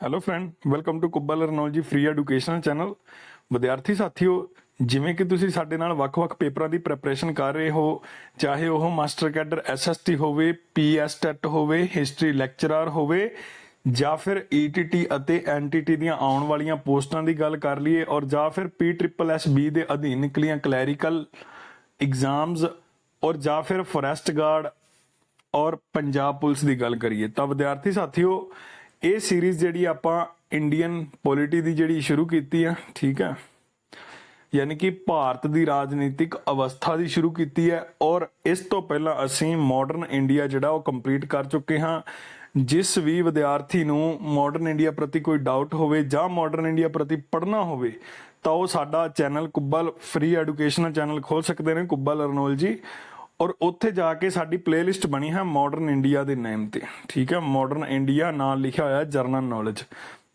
Hello friend, welcome to ਕੁੱਬਾ ਲਰਨੌਲ ਜੀ free educational channel. ਵਿਦਿਆਰਥੀ ਸਾਥੀਓ, ਜਿਵੇਂ ਕਿ ਤੁਸੀਂ ਸਾਡੇ ਨਾਲ ਵੱਖ-ਵੱਖ ਪੇਪਰਾਂ ਦੀ ਪ੍ਰੈਪਰੇਸ਼ਨ ਕਰ ਰਹੇ ਹੋ, ਚਾਹੇ ਉਹ ਮਾਸਟਰ ਕੈਡਰ ਐਸਐਸਟੀ ਹੋਵੇ, ਪੀਐਸ ਟੈਟ ਹੋਵੇ, ਹਿਸਟਰੀ ਲੈਕਚਰਰ ਹੋਵੇ ਜਾਂ ਫਿਰ ਈਟੀਟੀ ਅਤੇ ਐਨਟੀਟੀ ਦੀਆਂ ਆਉਣ ਵਾਲੀਆਂ ਪੋਸਟਾਂ ਦੀ ਗੱਲ ਕਰ ਲਈਏ, ਔਰ ਜਾਂ ਫਿਰ PSSB ਦੇ ਅਧੀਨ ਨਿਕਲੀਆਂ ਕਲੈਰੀਕਲ एग्जाम्स और ਜਾਂ ਫਿਰ ਫੋਰੈਸਟ ਗਾਰਡ ਔਰ ਪੰਜਾਬ ਪੁਲਿਸ ਦੀ ਗੱਲ ਕਰੀਏ ਤਾਂ ਵਿਦਿਆਰਥੀ ਸਾਥੀਓ, ਇਹ ਸੀਰੀਜ਼ ਜਿਹੜੀ ਆਪਾਂ ਇੰਡੀਅਨ ਪੋਲਿਟੀ ਦੀ ਜਿਹੜੀ ਸ਼ੁਰੂ ਕੀਤੀ ਆ, ਠੀਕ ਹੈ, ਯਾਨੀ ਕਿ ਭਾਰਤ ਦੀ ਰਾਜਨੀਤਿਕ ਅਵਸਥਾ ਦੀ ਸ਼ੁਰੂ ਕੀਤੀ ਹੈ। ਔਰ ਇਸ ਤੋਂ ਪਹਿਲਾਂ ਅਸੀਂ ਮਾਡਰਨ ਇੰਡੀਆ ਜਿਹੜਾ ਉਹ ਕੰਪਲੀਟ ਕਰ ਚੁੱਕੇ ਹਾਂ। ਜਿਸ ਵੀ ਵਿਦਿਆਰਥੀ ਨੂੰ ਮਾਡਰਨ ਇੰਡੀਆ ਪ੍ਰਤੀ ਕੋਈ ਡਾਊਟ ਹੋਵੇ ਜਾਂ ਮਾਡਰਨ ਇੰਡੀਆ ਪ੍ਰਤੀ ਪੜ੍ਹਨਾ ਹੋਵੇ ਤਾਂ ਉਹ ਸਾਡਾ ਚੈਨਲ ਕੁੱਬਾ ਫ੍ਰੀ ਐਜੂਕੇਸ਼ਨਲ ਚੈਨਲ ਖੋਲ ਸਕਦੇ ਨੇ, ਕੁੱਬਾ ਲਰਨੌਲ ਜੀ, ਔਰ ਉੱਥੇ ਜਾ ਕੇ ਸਾਡੀ ਪਲੇਲਿਸਟ ਬਣੀ ਹੈ ਮਾਡਰਨ ਇੰਡੀਆ ਦੇ ਨੇਮ ਤੇ, ਠੀਕ ਹੈ, ਮਾਡਰਨ ਇੰਡੀਆ ਨਾਲ ਲਿਖਿਆ ਹੋਇਆ ਜਰਨਲ ਨੌਲੇਜ।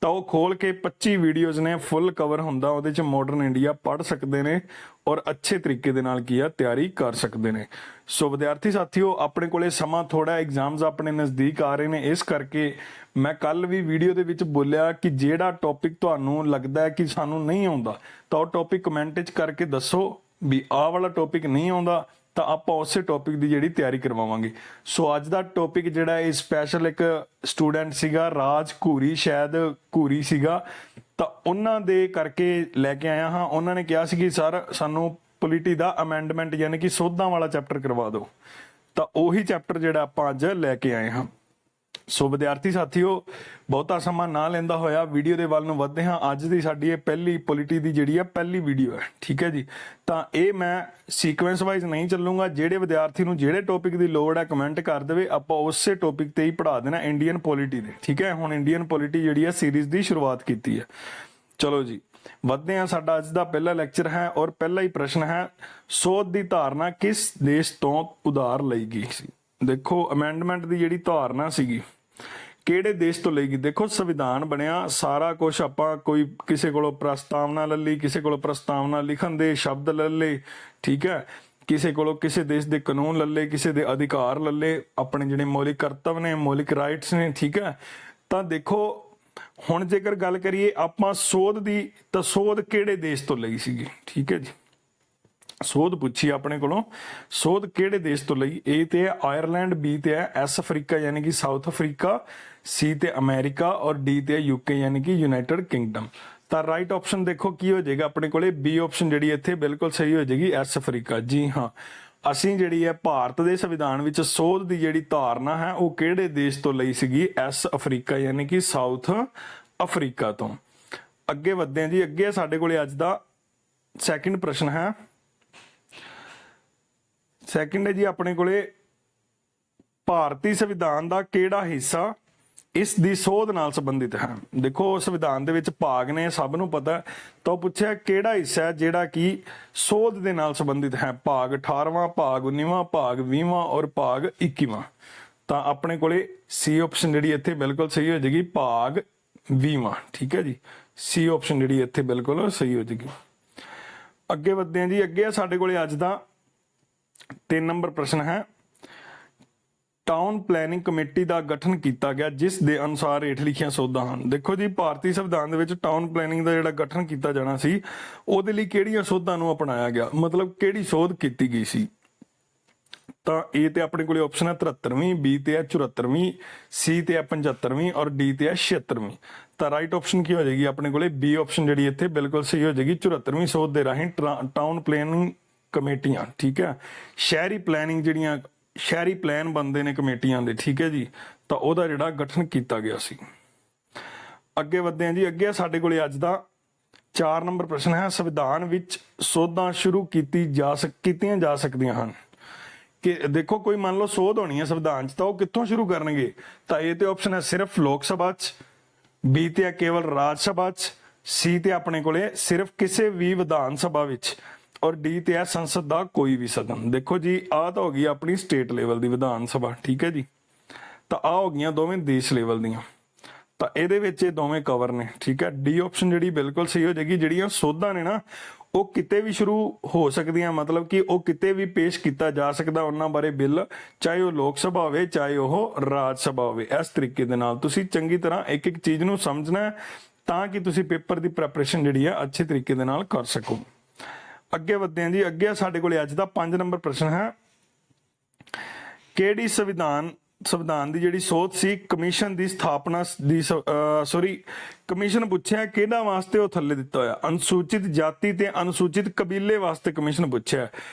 ਤਾਂ ਉਹ ਖੋਲ ਕੇ 25 ਵੀਡੀਓਜ਼ ਨੇ, ਫੁੱਲ ਕਵਰ ਹੁੰਦਾ, ਉਹਦੇ ਚ ਮਾਡਰਨ ਇੰਡੀਆ ਪੜ੍ਹ ਸਕਦੇ ਨੇ ਔਰ ਅੱਛੇ ਤਰੀਕੇ ਦੇ ਨਾਲ ਕੀ ਆ ਤਿਆਰੀ ਕਰ ਸਕਦੇ ਨੇ। ਸੋ ਵਿਦਿਆਰਥੀ ਸਾਥੀਓ, ਆਪਣੇ ਕੋਲੇ ਸਮਾਂ ਥੋੜਾ, ਐਗਜ਼ਾਮਸ ਆਪਣੇ ਨਜ਼ਦੀਕ ਆ ਰਹੇ ਨੇ, ਇਸ ਕਰਕੇ ਮੈਂ ਕੱਲ ਵੀ ਵੀਡੀਓ ਦੇ ਵਿੱਚ ਬੋਲਿਆ ਕਿ ਜਿਹੜਾ ਟੌਪਿਕ ਤੁਹਾਨੂੰ ਲੱਗਦਾ ਹੈ ਕਿ ਸਾਨੂੰ ਨਹੀਂ ਆਉਂਦਾ ਤਾਂ ਉਹ ਟੌਪਿਕ ਕਮੈਂਟ 'ਚ ਕਰਕੇ ਦੱਸੋ ਵੀ ਆਹ ਵਾਲਾ ਟੌਪਿਕ ਨਹੀਂ ਆਉਂਦਾ, ਤਾਂ ਆਪਾਂ ਉਸੇ ਟੌਪਿਕ ਦੀ ਜਿਹੜੀ ਤਿਆਰੀ ਕਰਵਾਵਾਂਗੇ। ਸੋ ਅੱਜ ਦਾ ਟੌਪਿਕ ਜਿਹੜਾ ਇਹ ਸਪੈਸ਼ਲ ਇੱਕ ਸਟੂਡੈਂਟ ਸੀਗਾ, ਰਾਜ ਘੂਰੀ, ਸ਼ਾਇਦ ਘੂਰੀ ਸੀਗਾ, ਤਾਂ ਉਹਨਾਂ ਦੇ ਕਰਕੇ ਲੈ ਕੇ ਆਇਆ ਹਾਂ। ਉਹਨਾਂ ਨੇ ਕਿਹਾ ਸੀ ਕਿ ਸਰ ਸਾਨੂੰ ਪੋਲਿਟੀ ਦਾ ਅਮੈਂਡਮੈਂਟ ਯਾਨੀ ਕਿ ਸੋਧਾਂ ਵਾਲਾ ਚੈਪਟਰ ਕਰਵਾ ਦਿਓ, ਤਾਂ ਉਹੀ ਚੈਪਟਰ ਜਿਹੜਾ ਆਪਾਂ ਅੱਜ ਲੈ ਕੇ ਆਏ ਹਾਂ। ਸੋ ਵਿਦਿਆਰਥੀ ਸਾਥੀਓ, ਬਹੁਤਾ ਸਮਾਂ ਨਾ ਲੈਂਦਾ ਹੋਇਆ ਵੀਡੀਓ ਦੇ ਵੱਲ ਨੂੰ ਵੱਧਦੇ ਹਾਂ। ਅੱਜ ਦੀ ਸਾਡੀ ਇਹ ਪਹਿਲੀ ਪੋਲਿਟੀ ਦੀ ਜਿਹੜੀ ਆ ਪਹਿਲੀ ਵੀਡੀਓ ਹੈ, ਠੀਕ ਹੈ ਜੀ। ਤਾਂ ਇਹ ਮੈਂ ਸੀਕੁਐਂਸ ਵਾਈਜ਼ ਨਹੀਂ ਚੱਲੂੰਗਾ, ਜਿਹੜੇ ਵਿਦਿਆਰਥੀ ਨੂੰ ਜਿਹੜੇ ਟੌਪਿਕ ਦੀ ਲੋੜ ਹੈ ਕਮੈਂਟ ਕਰ ਦੇਵੇ, ਆਪਾਂ ਉਸੇ ਟੌਪਿਕ ਤੇ ਹੀ ਪੜ੍ਹਾ ਦੇਣਾ ਇੰਡੀਅਨ ਪੋਲਿਟੀ ਦੇ, ਠੀਕ ਹੈ। ਹੁਣ ਇੰਡੀਅਨ ਪੋਲਿਟੀ ਜਿਹੜੀ ਹੈ ਸੀਰੀਜ਼ ਦੀ ਸ਼ੁਰੂਆਤ ਕੀਤੀ ਹੈ। ਚਲੋ ਜੀ ਵੱਧਦੇ ਹਾਂ। ਸਾਡਾ ਅੱਜ ਦਾ ਪਹਿਲਾ ਲੈਕਚਰ ਹੈ ਔਰ ਪਹਿਲਾ ਹੀ ਪ੍ਰਸ਼ਨ ਹੈ, ਸੋਧ ਦੀ ਧਾਰਨਾ ਕਿਸ ਦੇਸ਼ ਤੋਂ ਉਧਾਰ ਲਈ ਗਈ ਸੀ। ਦੇਖੋ ਅਮੈਂਡਮੈਂਟ ਦੀ ਜਿਹੜੀ ਧਾਰਨਾ ਸੀਗੀ ਕਿਹੜੇ ਦੇਸ਼ ਤੋਂ ਲਈ ਗਈ। ਦੇਖੋ ਸੰਵਿਧਾਨ ਬਣਿਆ, ਸਾਰਾ ਕੁਝ ਆਪਾਂ ਕੋਈ ਕਿਸੇ ਕੋਲੋਂ ਪ੍ਰਸਤਾਵਨਾ ਲੈ ਲਈ, ਕਿਸੇ ਕੋਲੋਂ ਪ੍ਰਸਤਾਵਨਾ ਲਿਖਣ ਦੇ ਸ਼ਬਦ ਲੈ ਲਏ, ਠੀਕ ਹੈ, ਕਿਸੇ ਕੋਲੋਂ ਕਿਸੇ ਦੇਸ਼ ਦੇ ਕਾਨੂੰਨ ਲੈ ਲਏ, ਕਿਸੇ ਦੇ ਅਧਿਕਾਰ ਲੈ ਲਏ, ਆਪਣੇ ਜਿਹੜੇ ਮੌਲਿਕ ਕਰਤੱਵ ਨੇ, ਮੌਲਿਕ ਰਾਈਟਸ ਨੇ, ਠੀਕ ਹੈ। ਤਾਂ ਦੇਖੋ ਹੁਣ ਜੇਕਰ ਗੱਲ ਕਰੀਏ ਆਪਾਂ ਸੋਧ ਦੀ, ਤਾਂ ਸੋਧ ਕਿਹੜੇ ਦੇਸ਼ ਤੋਂ ਲਈ ਸੀਗੀ, ਠੀਕ ਹੈ ਜੀ। ਸੋਧ ਪੁੱਛੀ ਆਪਣੇ ਕੋਲੋਂ, ਸੋਧ ਕਿਹੜੇ ਦੇਸ਼ ਤੋਂ ਲਈ। ਏ ਤੇ ਹੈ ਆਇਰਲੈਂਡ, ਬੀ ਤੇ ਹੈ ਐਸ ਅਫਰੀਕਾ ਯਾਨੀ ਕਿ ਸਾਊਥ ਅਫਰੀਕਾ, ਸੀ ਤੇ ਅਮਰੀਕਾ ਔਰ ਡੀ ਤੇ ਯੂਕੇ ਯਾਨੀ ਕਿ ਯੂਨਾਈਟਿਡ ਕਿੰਗਡਮ। ਤਾਂ ਰਾਈਟ ਆਪਸ਼ਨ ਦੇਖੋ ਕੀ ਹੋ ਜਾਏਗਾ ਆਪਣੇ ਕੋਲੇ, ਬੀ ਆਪਸ਼ਨ ਜਿਹੜੀ ਇੱਥੇ ਬਿਲਕੁਲ ਸਹੀ ਹੋ ਜਾਏਗੀ, ਐਸ ਅਫਰੀਕਾ। ਜੀ ਹਾਂ, ਅਸੀਂ ਜਿਹੜੀ ਹੈ ਭਾਰਤ ਦੇ ਸੰਵਿਧਾਨ ਵਿੱਚ ਸੋਧ ਦੀ ਜਿਹੜੀ ਧਾਰਨਾ ਹੈ ਉਹ ਕਿਹੜੇ ਦੇਸ਼ ਤੋਂ ਲਈ ਸੀਗੀ, ਐਸ ਅਫਰੀਕਾ ਯਾਨੀ ਕਿ ਸਾਊਥ ਅਫਰੀਕਾ ਤੋਂ। ਅੱਗੇ ਵੱਧਦੇ ਹਾਂ ਜੀ। ਅੱਗੇ ਸਾਡੇ ਕੋਲੇ ਅੱਜ ਦਾ ਸੈਕਿੰਡ ਪ੍ਰਸ਼ਨ ਹੈ। ਸੈਕਿੰਡ ਹੈ ਜੀ ਆਪਣੇ ਕੋਲੇ, ਭਾਰਤੀ ਸੰਵਿਧਾਨ ਦਾ ਕਿਹੜਾ ਹਿੱਸਾ ਇਸ ਦੀ ਸੋਧ ਨਾਲ ਸੰਬੰਧਿਤ ਹੈ। ਦੇਖੋ ਸੰਵਿਧਾਨ ਦੇ ਵਿੱਚ ਭਾਗ ਨੇ, ਸਭ ਨੂੰ ਪਤਾ, ਤਾਂ ਉਹ ਪੁੱਛਿਆ ਕਿਹੜਾ ਹਿੱਸਾ ਹੈ ਜਿਹੜਾ ਕਿ ਸੋਧ ਦੇ ਨਾਲ ਸੰਬੰਧਿਤ ਹੈ। ਭਾਗ 18ਵਾਂ, ਭਾਗ 19ਵਾਂ, ਭਾਗ 20ਵਾਂ ਔਰ ਭਾਗ 21ਵਾਂ। ਤਾਂ ਆਪਣੇ ਕੋਲੇ ਸੀ ਆਪਸ਼ਨ ਜਿਹੜੀ ਇੱਥੇ ਬਿਲਕੁਲ ਸਹੀ ਹੋ ਜਾਏਗੀ, ਭਾਗ 20ਵਾਂ, ਠੀਕ ਹੈ ਜੀ। ਸੀ ਆਪਸ਼ਨ ਜਿਹੜੀ ਇੱਥੇ ਬਿਲਕੁਲ ਸਹੀ ਹੋ ਜਾਏਗੀ। ਅੱਗੇ ਵੱਧਦੇ ਹਾਂ ਜੀ। ਅੱਗੇ ਸਾਡੇ ਕੋਲੇ ਅੱਜ ਦਾ 3 ਨੰਬਰ ਪ੍ਰਸ਼ਨ ਹੈ, ਟਾਊਨ ਪਲੈਨਿੰਗ ਕਮੇਟੀ ਦਾ ਗਠਨ ਕੀਤਾ ਗਿਆ ਜਿਸ ਦੇ ਅਨੁਸਾਰ ਹੇਠ ਲਿਖੀਆਂ ਸੋਧਾਂ ਹਨ। ਦੇਖੋ ਜੀ ਭਾਰਤੀ ਸੰਵਿਧਾਨ ਦੇ ਵਿੱਚ ਟਾਊਨ ਪਲੈਨਿੰਗ ਦਾ ਜਿਹੜਾ ਗਠਨ ਕੀਤਾ ਜਾਣਾ ਸੀ ਉਹਦੇ ਲਈ ਕਿਹੜੀਆਂ ਸੋਧਾਂ ਨੂੰ ਅਪਣਾਇਆ ਗਿਆ, ਮਤਲਬ ਕਿਹੜੀ ਸੋਧ ਕੀਤੀ ਗਈ ਸੀ। ਤਾਂ ਏ ਤੇ ਆਪਣੇ ਕੋਲੇ ਆਪਸ਼ਨ ਹੈ 73ਵੀਂ, ਬੀ ਤੇ ਹੈ 74ਵੀਂ, ਸੀ ਤੇ ਹੈ 75ਵੀਂ ਔਰ ਡੀ ਤੇ ਹੈ 76ਵੀਂ। ਤਾਂ ਰਾਈਟ ਆਪਸ਼ਨ ਕੀ ਹੋ ਜਾਏਗੀ ਆਪਣੇ ਕੋਲੇ, ਬੀ ਆਪਸ਼ਨ ਜਿਹੜੀ ਇੱਥੇ ਬਿਲਕੁਲ ਸਹੀ ਹੋ ਜਾਏਗੀ। 74ਵੀਂ ਸੋਧ ਦੇ ਰਾਹੀਂ ਟਾਊਨ ਪਲੈਨਿੰਗ ਕਮੇਟੀਆਂ, ਠੀਕ ਹੈ, ਸ਼ਹਿਰੀ ਪਲੈਨਿੰਗ ਜਿਹੜੀਆਂ ਸ਼ਹਿਰੀ ਪਲਾਨ ਬਣਦੇ ਨੇ ਕਮੇਟੀਆਂ ਦੇ, ਠੀਕ ਹੈ ਜੀ, ਤਾਂ ਉਹਦਾ ਜਿਹੜਾ ਗਠਨ ਕੀਤਾ ਗਿਆ ਸੀ। ਅੱਗੇ ਵੱਧਦੇ ਹਾਂ ਜੀ। ਅੱਗੇ ਸਾਡੇ ਕੋਲੇ ਅੱਜ ਦਾ 4 ਨੰਬਰ ਪ੍ਰਸ਼ਨ ਹੈ, ਸੰਵਿਧਾਨ ਵਿੱਚ ਸੋਧਾਂ ਸ਼ੁਰੂ ਕੀਤੀਆਂ ਜਾ ਸਕਦੀਆਂ ਹਨ। ਕਿ ਦੇਖੋ ਕੋਈ ਮੰਨ ਲਓ ਸੋਧ ਹੋਣੀ ਹੈ ਸੰਵਿਧਾਨ 'ਚ, ਤਾਂ ਉਹ ਕਿੱਥੋਂ ਸ਼ੁਰੂ ਕਰਨਗੇ। ਤਾਂ ਇਹ ਤੇ ਆਪਸ਼ਨ ਹੈ ਸਿਰਫ ਲੋਕ ਸਭਾ 'ਚ, ਬੀ ਤੇ ਹੈ ਕੇਵਲ ਰਾਜ ਸਭਾ 'ਚ, ਸੀ ਤੇ ਆਪਣੇ ਕੋਲੇ ਸਿਰਫ ਕਿਸੇ ਵੀ ਵਿਧਾਨ ਸਭਾ ਵਿੱਚ ਔਰ ਡੀ ਤੇ ਹੈ ਸੰਸਦ ਦਾ ਕੋਈ ਵੀ ਸਦਨ। ਦੇਖੋ ਜੀ ਆਹ ਤਾਂ ਹੋ ਗਈ ਆਪਣੀ ਸਟੇਟ ਲੈਵਲ ਦੀ ਵਿਧਾਨ ਸਭਾ, ਠੀਕ ਹੈ ਜੀ। ਤਾਂ ਆਹ ਹੋ ਗਈਆਂ ਦੋਵੇਂ ਦੇਸ਼ ਲੈਵਲ ਦੀਆਂ, ਤਾਂ ਇਹਦੇ ਵਿੱਚ ਇਹ ਦੋਵੇਂ ਕਵਰ ਨੇ, ਠੀਕ ਹੈ। ਡੀ ਆਪਸ਼ਨ ਜਿਹੜੀ ਬਿਲਕੁਲ ਸਹੀ ਹੋ ਜਾਏਗੀ। ਜਿਹੜੀਆਂ ਸੋਧਾਂ ਨੇ ਨਾ ਉਹ ਕਿਤੇ ਵੀ ਸ਼ੁਰੂ ਹੋ ਸਕਦੀਆਂ, ਮਤਲਬ ਕਿ ਉਹ ਕਿਤੇ ਵੀ ਪੇਸ਼ ਕੀਤਾ ਜਾ ਸਕਦਾ ਉਹਨਾਂ ਬਾਰੇ ਬਿੱਲ, ਚਾਹੇ ਉਹ ਲੋਕ ਸਭਾ ਹੋਵੇ ਚਾਹੇ ਉਹ ਰਾਜ ਸਭਾ ਹੋਵੇ। ਇਸ ਤਰੀਕੇ ਦੇ ਨਾਲ ਤੁਸੀਂ ਚੰਗੀ ਤਰ੍ਹਾਂ ਇੱਕ ਇੱਕ ਚੀਜ਼ ਨੂੰ ਸਮਝਣਾ ਹੈ ਤਾਂ ਕਿ ਤੁਸੀਂ ਪੇਪਰ ਦੀ ਪ੍ਰੈਪਰੇਸ਼ਨ ਜਿਹੜੀ ਆ ਅੱਛੇ ਤਰੀਕੇ ਦੇ ਨਾਲ ਕਰ ਸਕੋ। ਅੱਗੇ ਵਧਦੇ ਹਾਂ ਜੀ। ਅੱਗੇ ਸਾਡੇ ਕੋਲੇ ਅੱਜ ਦਾ 5 ਨੰਬਰ ਪ੍ਰਸ਼ਨ ਹੈ, ਕਿਹੜੀ ਸੰਵਿਧਾਨ ਦੀ ਜਿਹੜੀ ਸੋਧ ਸੀ ਕਮਿਸ਼ਨ ਦੀ ਸਥਾਪਨਾ ਦੀ ਕਮਿਸ਼ਨ ਪੁੱਛਿਆ ਕਿਹੜਾ ਵਾਸਤੇ ਉਹ ਥੱਲੇ ਦਿੱਤਾ ਹੋਇਆ, ਅਨੁਸੂਚਿਤ ਜਾਤੀ ਤੇ ਅਨੁਸੂਚਿਤ ਕਬੀਲੇ ਵਾਸਤੇ ਕਮਿਸ਼ਨ ਪੁੱਛਿਆ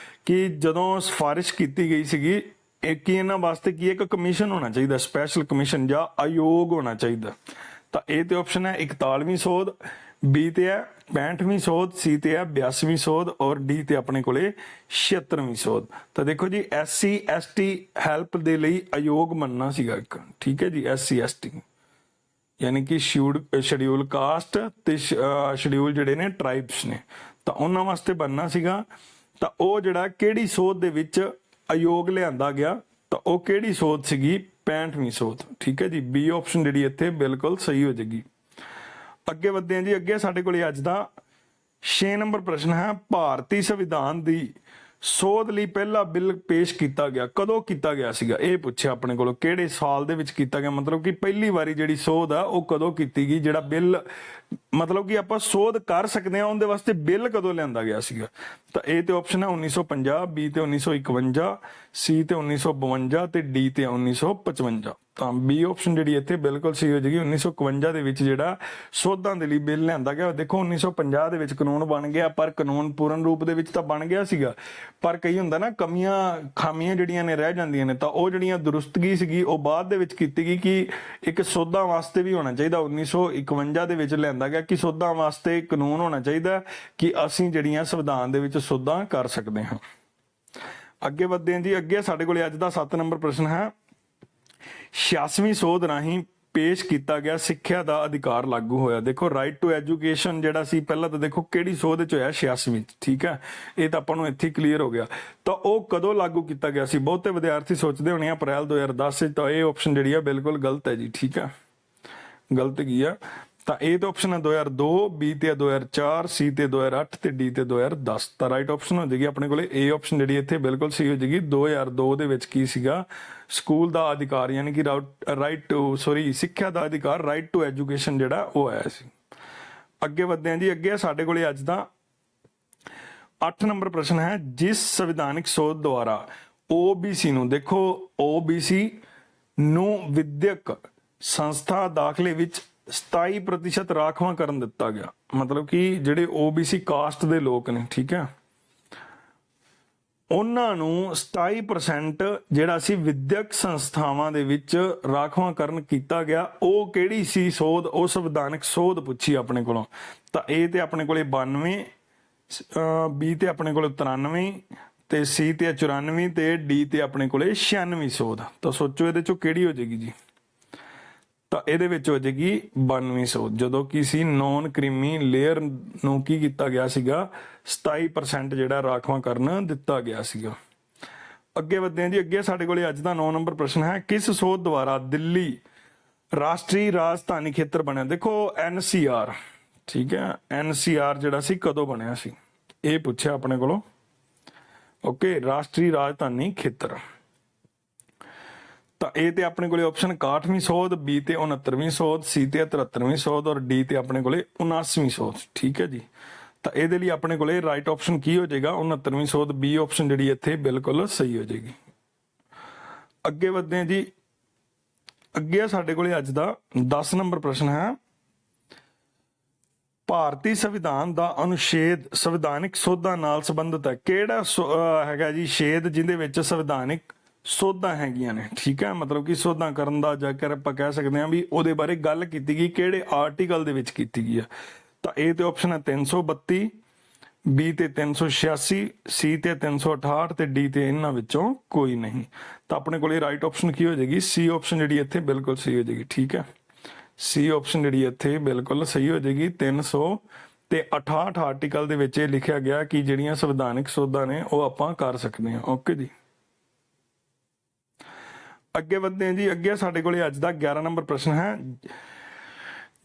ਕਿ ਜਦੋਂ ਸਿਫਾਰਿਸ਼ ਕੀਤੀ ਗਈ ਸੀਗੀ ਇੱਕ ਹੀ ਇਹਨਾਂ ਵਾਸਤੇ ਕੀ ਇੱਕ ਕਮਿਸ਼ਨ ਹੋਣਾ ਚਾਹੀਦਾ, ਸਪੈਸ਼ਲ ਕਮਿਸ਼ਨ ਜਾਂ ਆਯੋਗ ਹੋਣਾ ਚਾਹੀਦਾ। ਤਾਂ ਇਹ ਤੇ ਆਪਸ਼ਨ ਹੈ 41ਵੀਂ ਸੋਧ, ਬੀ ਤੇ ਹੈ 65ਵੀਂ ਸੋਧ, ਸੀ ਤੇ ਹੈ 82ਵੀਂ ਸੋਧ ਔਰ ਡੀ ਤੇ ਆਪਣੇ ਕੋਲੇ 76ਵੀਂ ਸੋਧ। ਤਾਂ ਦੇਖੋ ਜੀ SC ST ਹੈਲਪ ਦੇ ਲਈ ਆਯੋਗ ਮੰਨਣਾ ਸੀਗਾ ਇੱਕ, ਠੀਕ ਹੈ ਜੀ। SC ST ਯਾਨੀ ਕਿ ਸ਼ਡਿਊਲ ਕਾਸਟ ਤੇ ਸ਼ਡਿਊਲ ਜਿਹੜੇ ਨੇ ਟ੍ਰਾਈਬਸ ਨੇ, ਤਾਂ ਉਹਨਾਂ ਵਾਸਤੇ ਬਣਨਾ ਸੀਗਾ। ਤਾਂ ਉਹ ਜਿਹੜਾ ਕਿਹੜੀ ਸੋਧ ਦੇ ਵਿੱਚ ਆਯੋਗ ਲਿਆਂਦਾ ਗਿਆ, ਤਾਂ ਉਹ ਕਿਹੜੀ ਸੋਧ ਸੀਗੀ, 65ਵੀਂ ਸੋਧ, ਠੀਕ ਹੈ ਜੀ। ਬੀ ਆਪਸ਼ਨ ਜਿਹੜੀ ਇੱਥੇ ਬਿਲਕੁਲ ਸਹੀ ਹੋ ਜਾਏਗੀ। ਅੱਗੇ ਵਧਦੇ ਹਾਂ ਜੀ। ਅੱਗੇ ਸਾਡੇ ਕੋਲੇ ਅੱਜ ਦਾ 6 ਨੰਬਰ ਪ੍ਰਸ਼ਨ ਹੈ, ਭਾਰਤੀ ਸੰਵਿਧਾਨ ਦੀ ਸੋਧ ਲਈ ਪਹਿਲਾ ਬਿੱਲ ਪੇਸ਼ ਕੀਤਾ ਗਿਆ ਕਦੋਂ ਕੀਤਾ ਗਿਆ ਸੀਗਾ, ਇਹ ਪੁੱਛਿਆ ਆਪਣੇ ਕੋਲੋਂ ਕਿਹੜੇ ਸਾਲ ਦੇ ਵਿੱਚ ਕੀਤਾ ਗਿਆ, ਮਤਲਬ ਕਿ ਪਹਿਲੀ ਵਾਰੀ ਜਿਹੜੀ ਸੋਧ ਆ ਉਹ ਕਦੋਂ ਕੀਤੀ ਗਈ, ਜਿਹੜਾ ਬਿੱਲ ਮਤਲਬ ਕਿ ਆਪਾਂ ਸੋਧ ਕਰ ਸਕਦੇ ਹਾਂ ਉਹਦੇ ਵਾਸਤੇ ਬਿੱਲ ਕਦੋਂ ਲਿਆਂਦਾ ਗਿਆ ਸੀਗਾ। ਤਾਂ ਇਹ ਤੇ ਆਪਸ਼ਨ ਹੈ 1950, ਬੀ ਤੇ 1951, ਸੀ ਤੇ 1952 ਤੇ ਡੀ ਤੇ 1955। ਤਾਂ ਬੀ ਆਪਸ਼ਨ ਜਿਹੜੀ ਇੱਥੇ ਬਿਲਕੁਲ ਸਹੀ ਹੋ ਜਾਏਗੀ। 1951 ਦੇ ਵਿੱਚ ਜਿਹੜਾ ਸੋਧਾਂ ਦੇ ਲਈ ਬਿੱਲ ਲਿਆਂਦਾ ਗਿਆ। ਦੇਖੋ 1950 ਦੇ ਵਿੱਚ ਕਾਨੂੰਨ ਬਣ ਗਿਆ, ਪਰ ਕਾਨੂੰਨ ਪੂਰਨ ਰੂਪ ਦੇ ਵਿੱਚ ਤਾਂ ਬਣ ਗਿਆ ਸੀਗਾ, ਪਰ ਕਈ ਹੁੰਦਾ ਨਾ ਕਮੀਆਂ ਖਾਮੀਆਂ ਜਿਹੜੀਆਂ ਨੇ ਰਹਿ ਜਾਂਦੀਆਂ ਨੇ, ਤਾਂ ਉਹ ਜਿਹੜੀਆਂ ਦੁਰੁਸਤਗੀ ਸੀਗੀ ਉਹ ਬਾਅਦ ਦੇ ਵਿੱਚ ਕੀਤੀ ਗਈ ਕਿ ਇੱਕ ਸੋਧਾਂ ਵਾਸਤੇ ਵੀ ਹੋਣਾ ਚਾਹੀਦਾ। 1951 ਦੇ ਵਿੱਚ ਲਿਆਂਦਾ ਗਿਆ ਕਿ ਸੋਧਾਂ ਵਾਸਤੇ ਕਾਨੂੰਨ ਹੋਣਾ ਚਾਹੀਦਾ ਕਿ ਅਸੀਂ ਜਿਹੜੀਆਂ ਸੰਵਿਧਾਨ ਦੇ ਵਿੱਚ ਸੋਧਾਂ ਕਰ ਸਕਦੇ ਹਾਂ। ਅੱਗੇ ਵਧਦੇ ਹਾਂ ਜੀ। ਅੱਗੇ ਸਾਡੇ ਕੋਲ ਅੱਜ ਦਾ 7 ਨੰਬਰ ਪ੍ਰਸ਼ਨ ਹੈ, 86ਵੀਂ ਸੋਧ ਰਾਹੀਂ ਪੇਸ਼ ਕੀਤਾ ਗਿਆ ਸਿੱਖਿਆ ਦਾ ਅਧਿਕਾਰ ਲਾਗੂ ਹੋਇਆ। ਦੇਖੋ ਰਾਈਟ ਟੂ ਐਜੂਕੇਸ਼ਨ ਜਿਹੜਾ ਸੀ ਪਹਿਲਾਂ ਤਾਂ ਦੇਖੋ ਕਿਹੜੀ ਸੋਧ ਚ ਹੋਇਆ, 86ਵੀਂ, ਠੀਕ ਹੈ। ਇਹ ਤਾਂ ਆਪਾਂ ਨੂੰ ਇੱਥੇ ਕਲੀਅਰ ਹੋ ਗਿਆ। ਤਾਂ ਉਹ ਕਦੋਂ ਲਾਗੂ ਕੀਤਾ ਗਿਆ ਸੀ, ਬਹੁਤੇ ਵਿਦਿਆਰਥੀ ਸੋਚਦੇ ਹੋਣੇ ਆ ਅਪ੍ਰੈਲ 2010 ਚ। ਤਾਂ ਇਹ ਆਪਸ਼ਨ ਜਿਹੜੀ ਆ ਬਿਲਕੁਲ ਗਲਤ ਹੈ ਜੀ, ਠੀਕ ਹੈ, ਗਲਤ ਕੀ ਆ। ਤਾਂ ਇਹ ਤਾਂ ਆਪਸ਼ਨ ਹੈ 2002, ਬੀ ਤੇ 2004, ਸੀ ਤੇ 2008 ਤੇ ਡੀ ਤੇ 2010। ਤਾਂ ਰਾਈਟ ਆਪਸ਼ਨ ਹੋ ਜਾਏਗੀ ਆਪਣੇ ਕੋਲੇ ਇਹ ਆਪਸ਼ਨ ਜਿਹੜੀ ਇੱਥੇ ਬਿਲਕੁਲ ਸਹੀ ਹੋ ਜਾਏਗੀ। 2002 ਦੇ ਵਿੱਚ ਕੀ ਸੀਗਾ, ਸਕੂਲ ਦਾ ਅਧਿਕਾਰ ਯਾਨੀ ਕਿ ਸਿੱਖਿਆ ਦਾ ਅਧਿਕਾਰ, ਰਾਈਟ ਟੂ ਐਜੂਕੇਸ਼ਨ ਜਿਹੜਾ ਉਹ ਆਇਆ ਸੀ। ਅੱਗੇ ਵਧਦੇ ਹਾਂ ਜੀ। ਅੱਗੇ ਸਾਡੇ ਕੋਲੇ ਅੱਜ ਦਾ 8 ਨੰਬਰ ਪ੍ਰਸ਼ਨ ਹੈ, ਜਿਸ ਸੰਵਿਧਾਨਿਕ ਸੋਧ ਦੁਆਰਾ OBC ਨੂੰ, ਦੇਖੋ OBC ਨੂੰ ਵਿਦਿਅਕ ਸੰਸਥਾ ਦਾਖਲੇ ਵਿੱਚ 27% ਰਾਖਵਾਂਕਰਨ ਦਿੱਤਾ ਗਿਆ। ਮਤਲਬ ਕਿ ਜਿਹੜੇ OBC ਕਾਸਟ ਦੇ ਲੋਕ ਨੇ, ਠੀਕ ਹੈ, ਉਹਨਾਂ ਨੂੰ 27% ਜਿਹੜਾ ਸੀ ਵਿਦਿਅਕ ਸੰਸਥਾਵਾਂ ਦੇ ਵਿੱਚ ਰਾਖਵਾਂਕਰਨ ਕੀਤਾ ਗਿਆ। ਉਹ ਕਿਹੜੀ ਸੀ ਸੋਧ, ਉਹ ਸੰਵਿਧਾਨਕ ਸੋਧ ਪੁੱਛੀ ਆਪਣੇ ਕੋਲੋਂ। ਤਾਂ ਇਹ ਤੇ ਆਪਣੇ ਕੋਲੇ 92, ਬੀ ਤੇ ਆਪਣੇ ਕੋਲੇ 93 ਤੇ ਸੀ ਤੇ 94 ਤੇ ਡੀ ਤੇ ਆਪਣੇ ਕੋਲੇ 96ਵੀਂ ਸੋਧ। ਤਾਂ ਸੋਚੋ ਇਹਦੇ ਚੋਂ ਕਿਹੜੀ ਹੋ ਜਾਏਗੀ ਜੀ। ਤਾਂ ਇਹਦੇ ਵਿੱਚ ਹੋ ਜਾਏਗੀ 92ਵੀਂ ਸੋਧ, ਜਦੋਂ ਕੀ ਸੀ ਨੌਨ ਕ੍ਰੀਮੀ ਲੇਅਰ ਨੂੰ ਕੀ ਕੀਤਾ ਗਿਆ ਸੀਗਾ, 27% ਜਿਹੜਾ ਰਾਖਵਾਂਕਰਨ ਦਿੱਤਾ ਗਿਆ ਸੀਗਾ। ਅੱਗੇ ਵਧਦੇ ਹਾਂ ਜੀ। ਅੱਗੇ ਸਾਡੇ ਕੋਲੇ ਅੱਜ ਦਾ 9 ਨੰਬਰ ਪ੍ਰਸ਼ਨ ਹੈ, ਕਿਸ ਸੋਧ ਦੁਆਰਾ ਦਿੱਲੀ ਰਾਸ਼ਟਰੀ ਰਾਜਧਾਨੀ ਖੇਤਰ ਬਣਿਆ। ਦੇਖੋ NCR, ਠੀਕ ਹੈ, NCR ਜਿਹੜਾ ਸੀ ਕਦੋਂ ਬਣਿਆ ਸੀ, ਇਹ ਪੁੱਛਿਆ ਆਪਣੇ ਕੋਲੋਂ। ਓਕੇ, ਰਾਸ਼ਟਰੀ ਰਾਜਧਾਨੀ ਖੇਤਰ। ਤਾਂ ਇਹ ਤੇ ਆਪਣੇ ਕੋਲੇ ਆਪਸ਼ਨ 61ਵੀਂ ਸੋਧ, ਬੀ ਤੇ 69ਵੀਂ ਸੋਧ, ਸੀ ਤੇ 73ਵੀਂ ਸੋਧ ਔਰ ਡੀ ਤੇ ਆਪਣੇ ਕੋਲੇ 79ਵੀਂ ਸੋਧ, ਠੀਕ ਹੈ ਜੀ। ਤਾਂ ਇਹਦੇ ਲਈ ਆਪਣੇ ਕੋਲੇ ਰਾਈਟ ਆਪਸ਼ਨ ਕੀ ਹੋ ਜਾਏਗਾ, 69ਵੀਂ ਸੋਧ। ਬੀ ਆਪਸ਼ਨ ਜਿਹੜੀ ਇੱਥੇ ਬਿਲਕੁਲ ਸਹੀ ਹੋ ਜਾਏਗੀ। ਅੱਗੇ ਵਧਦੇ ਹਾਂ ਜੀ। ਅੱਗੇ ਸਾਡੇ ਕੋਲੇ ਅੱਜ ਦਾ 10 ਨੰਬਰ ਪ੍ਰਸ਼ਨ ਹੈ, ਭਾਰਤੀ ਸੰਵਿਧਾਨ ਦਾ ਅਨੁਛੇਦ ਸੰਵਿਧਾਨਿਕ ਸੋਧਾਂ ਨਾਲ ਸੰਬੰਧਿਤ ਹੈ। ਕਿਹੜਾ ਹੈਗਾ ਜੀ ਛੇਦ ਜਿਹਦੇ ਵਿੱਚ ਸੰਵਿਧਾਨਿਕ ਸੋਧਾਂ ਹੈਗੀਆਂ ਨੇ, ਠੀਕ ਹੈ, ਮਤਲਬ ਕਿ ਸੋਧਾਂ ਕਰਨ ਦਾ ਜੇਕਰ ਆਪਾਂ ਕਹਿ ਸਕਦੇ ਹਾਂ ਵੀ ਉਹਦੇ ਬਾਰੇ ਗੱਲ ਕੀਤੀ ਗਈ, ਕਿਹੜੇ ਆਰਟੀਕਲ ਦੇ ਵਿੱਚ ਕੀਤੀ ਗਈ ਹੈ। ਤਾਂ ਇਹ ਤੇ ਆਪਸ਼ਨ ਹੈ 332, ਬੀ ਤੇ 386, ਸੀ ਤੇ 368 ਤੇ ਡੀ ਤੇ ਇਹਨਾਂ ਵਿੱਚੋਂ ਕੋਈ ਨਹੀਂ। ਤਾਂ ਆਪਣੇ ਕੋਲ ਇਹ ਰਾਈਟ ਆਪਸ਼ਨ ਕੀ ਹੋ ਜਾਏਗੀ, ਸੀ ਆਪਸ਼ਨ ਜਿਹੜੀ ਇੱਥੇ ਬਿਲਕੁਲ ਸਹੀ ਹੋ ਜਾਏਗੀ, ਠੀਕ ਹੈ। ਸੀ ਆਪਸ਼ਨ ਜਿਹੜੀ ਇੱਥੇ ਬਿਲਕੁਲ ਸਹੀ ਹੋ ਜਾਏਗੀ। 368 ਆਰਟੀਕਲ ਦੇ ਵਿੱਚ ਇਹ ਲਿਖਿਆ ਗਿਆ ਕਿ ਜਿਹੜੀਆਂ ਸੰਵਿਧਾਨਿਕ ਸੋਧਾਂ ਨੇ ਉਹ ਆਪਾਂ ਕਰ ਸਕਦੇ ਹਾਂ। ਓਕੇ ਜੀ। ਅੱਗੇ ਵਧਦੇ ਹਾਂ ਜੀ। ਅੱਗੇ ਸਾਡੇ ਕੋਲੇ ਅੱਜ ਦਾ 11 ਨੰਬਰ ਪ੍ਰਸ਼ਨ ਹੈ,